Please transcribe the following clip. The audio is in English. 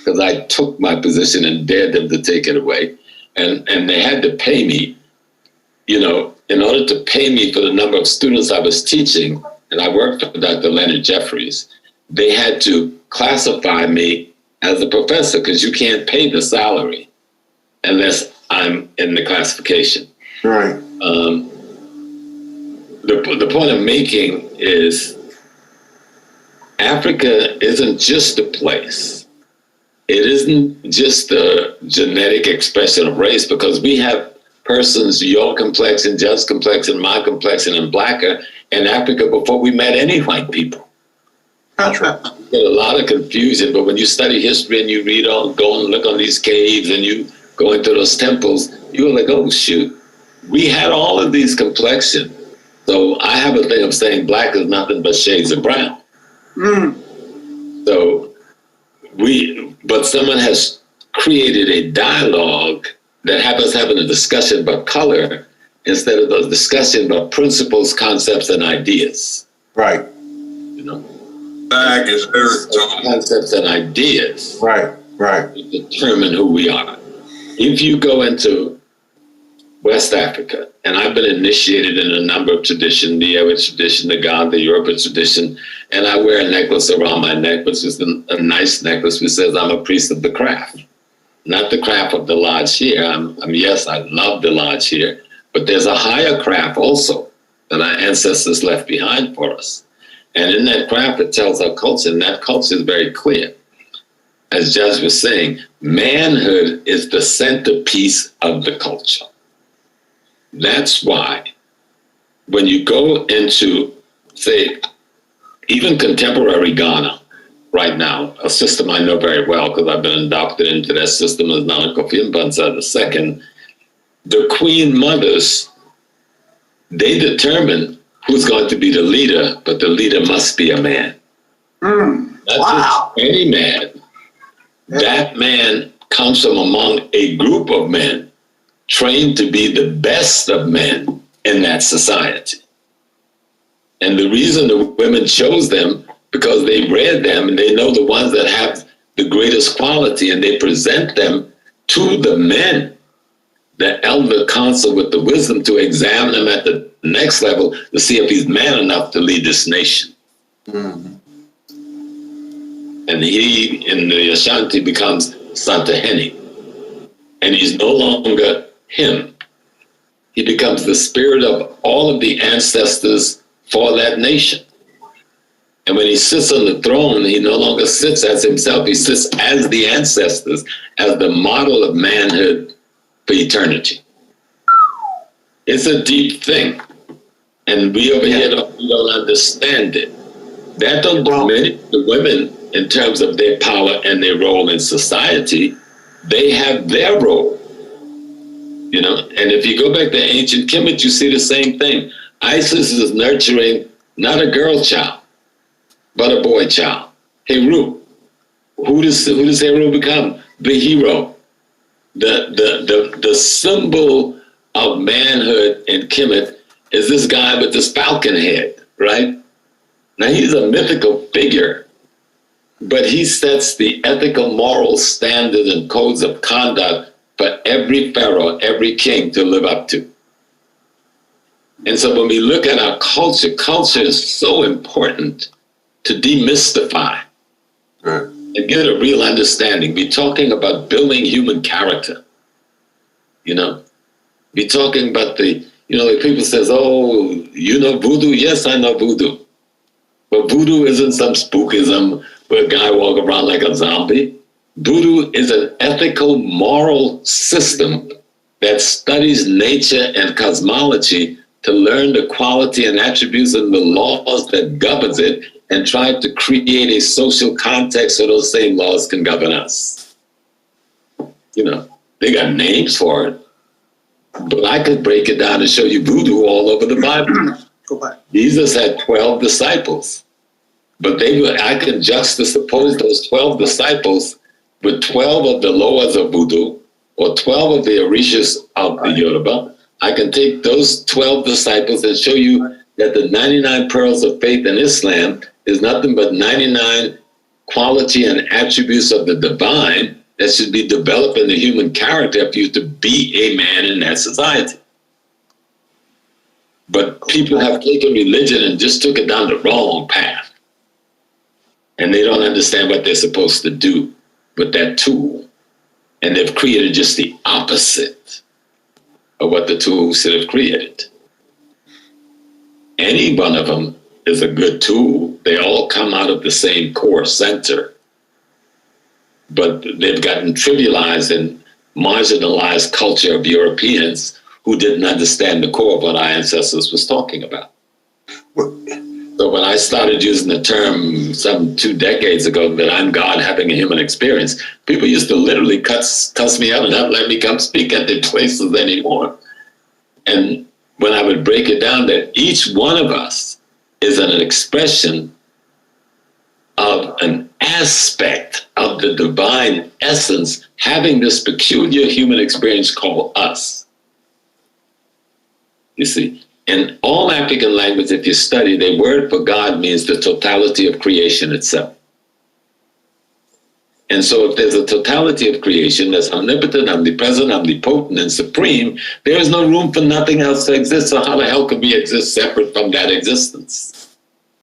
because I took my position and dared them to take it away. And they had to pay me, you know, in order to pay me for the number of students I was teaching, and I worked for Dr. Leonard Jeffries, they had to classify me as a professor because you can't pay the salary unless I'm in the classification. Right. The point I'm making is Africa isn't just a place. It isn't just a genetic expression of race, because we have persons, your complexion, Jeff's complexion, my complexion, and blacker in Africa before we met any white people. That's right. There's a lot of confusion, but when you study history and you read all, go and look on these caves and you go into those temples, you're like, oh shoot, we had all of these complexions. So I have a thing of saying black is nothing but shades of brown. So but someone has created a dialogue that have us having a discussion about color instead of a discussion about principles, concepts, and ideas. Right. You know, That is very concepts and ideas. Right. Right. Determine who we are. If you go into West Africa, and I've been initiated in a number of traditions, the Arab tradition, the Ghana, the European tradition, and I wear a necklace around my neck, which is a nice necklace which says I'm a priest of the craft. Not the craft of the lodge here. Yes, I love the lodge here, but there's a higher craft also that our ancestors left behind for us. And in that craft, it tells our culture, and that culture is very clear. As Judge was saying, manhood is the centerpiece of the culture. That's why when you go into, say, even contemporary Ghana right now, a system I know very well because I've been inducted into that system as Nana Kofi Mpanza II, the queen mothers, they determine who's going to be the leader, but the leader must be a man. Not just any man. That man comes from among a group of men trained to be the best of men in that society. And the reason the women chose them, because they read them and they know the ones that have the greatest quality, and they present them to the men, the elder council with the wisdom to examine him at the next level to see if he's man enough to lead this nation. And he, in the Ashanti, becomes Santahene. And he's no longer him. He becomes the spirit of all of the ancestors for that nation. And when he sits on the throne, he no longer sits as himself. He sits as the ancestors, as the model of manhood for eternity. It's a deep thing. And we over here don't understand it. That don't diminish the women in terms of their power and their role in society. They have their role, you know. And if you go back to ancient Kemet, you see the same thing. Isis is nurturing not a girl child, but a boy child. Heru. Who does Heru become? The hero. The symbol of manhood in Kemet is this guy with this falcon head, right? Now he's a mythical figure, but he sets the ethical, moral standards and codes of conduct for every pharaoh, every king to live up to. And so when we look at our culture, culture is so important to demystify and get a real understanding. Be talking about building human character, you know. Be talking about like people says, oh, you know voodoo? Yes, I know voodoo. But voodoo isn't some spookism where a guy walks around like a zombie. Voodoo is an ethical, moral system that studies nature and cosmology to learn the quality and attributes and the laws that governs it, and try to create a social context so those same laws can govern us. You know, they got names for it. But I could break it down and show you voodoo all over the Bible. Jesus had 12 disciples, but I could juxtapose those 12 disciples with 12 of the Loas of voodoo or 12 of the Orishas of the Yoruba. I can take those 12 disciples and show you that the 99 pearls of faith in Islam is nothing but 99 quality and attributes of the divine that should be developed in the human character for you to be a man in that society. But people have taken religion and just took it down the wrong path. And they don't understand what they're supposed to do with that tool. And they've created just the opposite of what the tool should have created. Any one of them is a good tool. They all come out of the same core center. But they've gotten trivialized and marginalized culture of Europeans who didn't understand the core of what our ancestors was talking about. So when I started using the term some 2 decades ago that I'm God having a human experience, people used to literally cuss me out and not let me come speak at their places anymore. And when I would break it down that each one of us is an expression of an aspect of the divine essence having this peculiar human experience called us. You see, in all African language, if you study, the word for God means the totality of creation itself. And so if there's a totality of creation that's omnipotent, omnipresent, omnipotent, and supreme, there is no room for nothing else to exist. So how the hell could we exist separate from that existence?